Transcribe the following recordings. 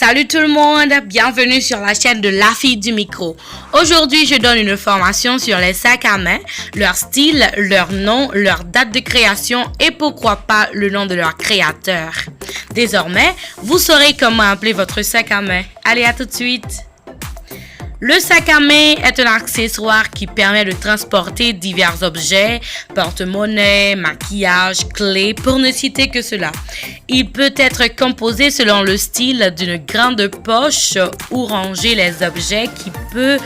Salut tout le monde, bienvenue sur la chaîne de La Fille du Micro. Aujourd'hui, je donne une formation sur les sacs à main, leur style, leur nom, leur date de création et pourquoi pas le nom de leur créateur. Désormais, vous saurez comment appeler votre sac à main. Allez, à tout de suite. Le sac à main est un accessoire qui permet de transporter divers objets, porte-monnaie, maquillage, clés, pour ne citer que cela. Il peut être composé selon le style d'une grande poche où ranger les objets qui peut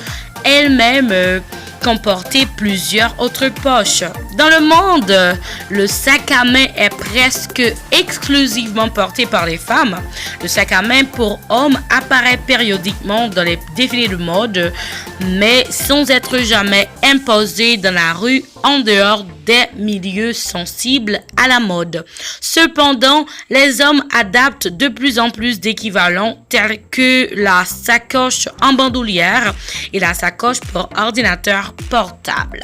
elle-même comporter plusieurs autres poches. Dans le monde, le sac à main est presque exclusivement porté par les femmes. Le sac à main pour hommes apparaît périodiquement dans les défilés de mode, mais sans être jamais imposé dans la rue en dehors des milieux sensibles à la mode. Cependant, les hommes adaptent de plus en plus d'équivalents tels que la sacoche en bandoulière et la sacoche pour ordinateur portable.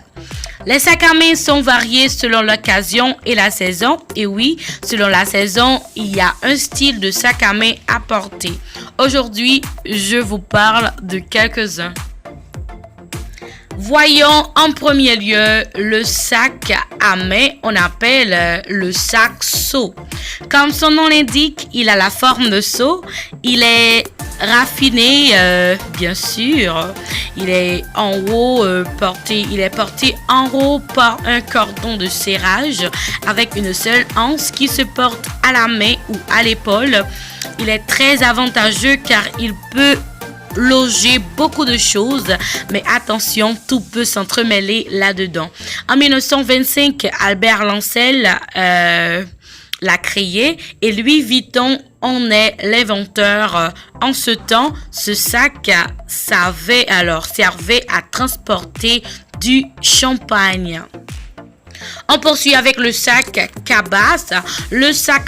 Les sacs à main sont variés selon l'occasion et la saison. Et oui, selon la saison, il y a un style de sac à main à porter. Aujourd'hui, je vous parle de quelques-uns. Voyons en premier lieu le sac à main, on appelle le sac seau. Comme son nom l'indique, il a la forme de seau. Il est raffiné, bien sûr. Il est en haut il est porté en haut par un cordon de serrage avec une seule anse qui se porte à la main ou à l'épaule. Il est très avantageux car il peut loger beaucoup de choses, mais attention, tout peut s'entremêler là-dedans. En 1925, Albert Lancel l'a créé et Louis Vuitton en est l'inventeur. En ce temps, ce sac servait à transporter du champagne. On poursuit avec le sac Cabas, le sac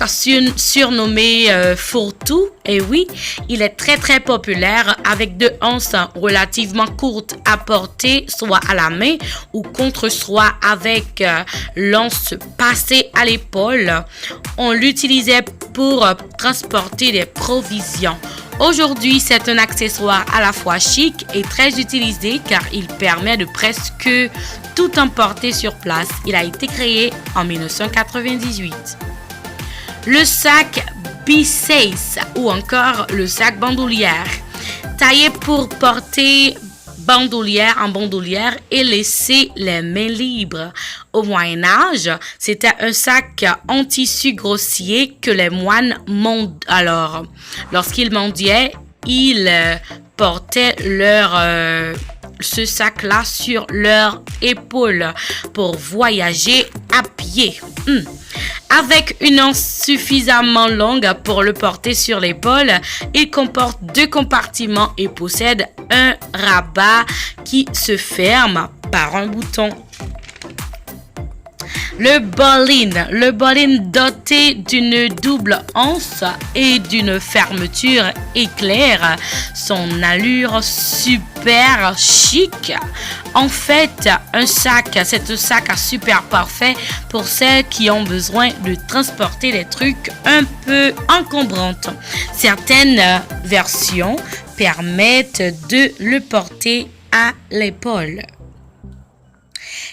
surnommé fourre-tout. Et oui, il est très populaire avec deux anses relativement courtes à porter, soit à la main ou contre soit avec l'anse passée à l'épaule. On l'utilisait pour transporter des provisions. Aujourd'hui, c'est un accessoire à la fois chic et très utilisé car il permet de presque tout emporter sur place. Il a été créé en 1998. Le sac B6 ou encore le sac bandoulière, taillé pour porter en bandoulière et laisser les mains libres. Au Moyen-Âge, c'était un sac en tissu grossier que les moines lorsqu'ils mendiaient, ils portaient ce sac-là sur leur épaule pour voyager à pied. Avec une anse suffisamment longue pour le porter sur l'épaule, il comporte deux compartiments et possède un rabat qui se ferme par un bouton. Le boline doté d'une double anse et d'une fermeture éclaire son allure super chic. En fait, c'est un sac super parfait pour celles qui ont besoin de transporter des trucs un peu encombrants. Certaines versions permettent de le porter à l'épaule.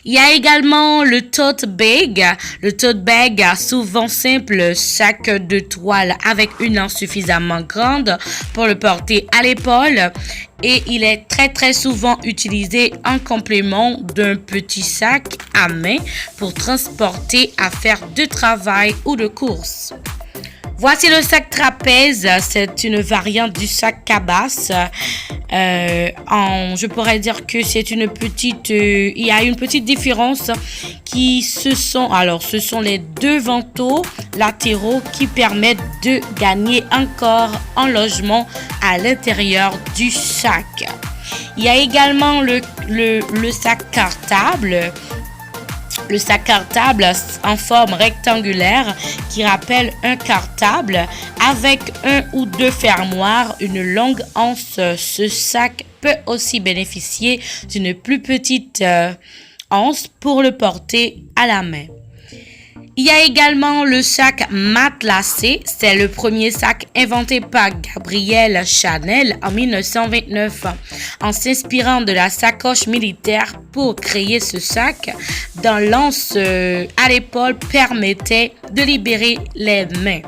Il y a également le tote bag. Le tote bag, souvent simple sac de toile avec une anse suffisamment grande pour le porter à l'épaule. Et il est très souvent utilisé en complément d'un petit sac à main pour transporter affaires de travail ou de course. Voici le sac trapèze, c'est une variante du sac Cabas. Je pourrais dire que il y a une petite différence ce sont les deux vantaux latéraux qui permettent de gagner encore en logement à l'intérieur du sac. Il y a également le sac cartable. Le sac cartable en forme rectangulaire qui rappelle un cartable avec un ou deux fermoirs, une longue anse. Ce sac peut aussi bénéficier d'une plus petite anse pour le porter à la main. Il y a également le sac matelassé. C'est le premier sac inventé par Gabrielle Chanel en 1929. En s'inspirant de la sacoche militaire pour créer ce sac, d'un lance à l'épaule permettait de libérer les mains.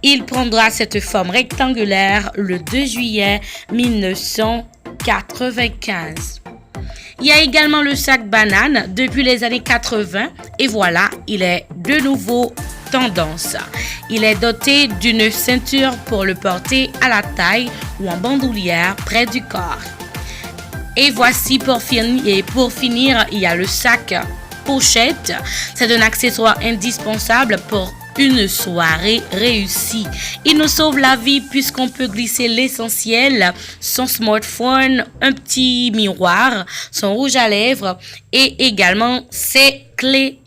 Il prendra cette forme rectangulaire le 2 juillet 1995. Il y a également le sac banane depuis les années 80 et voilà, il est de nouveau tendance. Il est doté d'une ceinture pour le porter à la taille ou en bandoulière près du corps. Et voici pour finir, il y a le sac pochette. C'est un accessoire indispensable pour une soirée réussie. Il nous sauve la vie puisqu'on peut glisser l'essentiel, son smartphone, un petit miroir, son rouge à lèvres et également ses clés.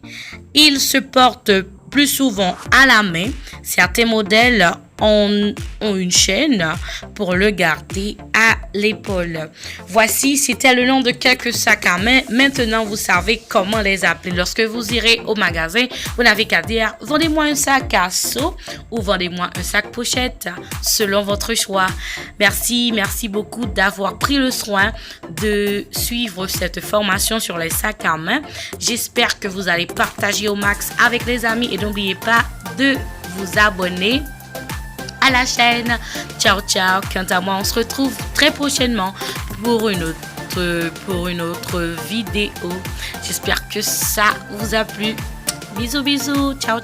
Il se porte plus souvent à la main. Certains modèles ont une chaîne pour le garder à l'épaule. Voici, c'était le nom de quelques sacs à main. Maintenant, vous savez comment les appeler. Lorsque vous irez au magasin, vous n'avez qu'à dire « Vendez-moi un sac à seau » ou « Vendez-moi un sac pochette » selon votre choix. Merci beaucoup d'avoir pris le soin de suivre cette formation sur les sacs à main. J'espère que vous allez partager au max avec les amis et n'oubliez pas de vous abonner à la chaîne. Ciao. Quant à moi, on se retrouve très prochainement pour une autre vidéo. J'espère que ça vous a plu. Bisous. Ciao.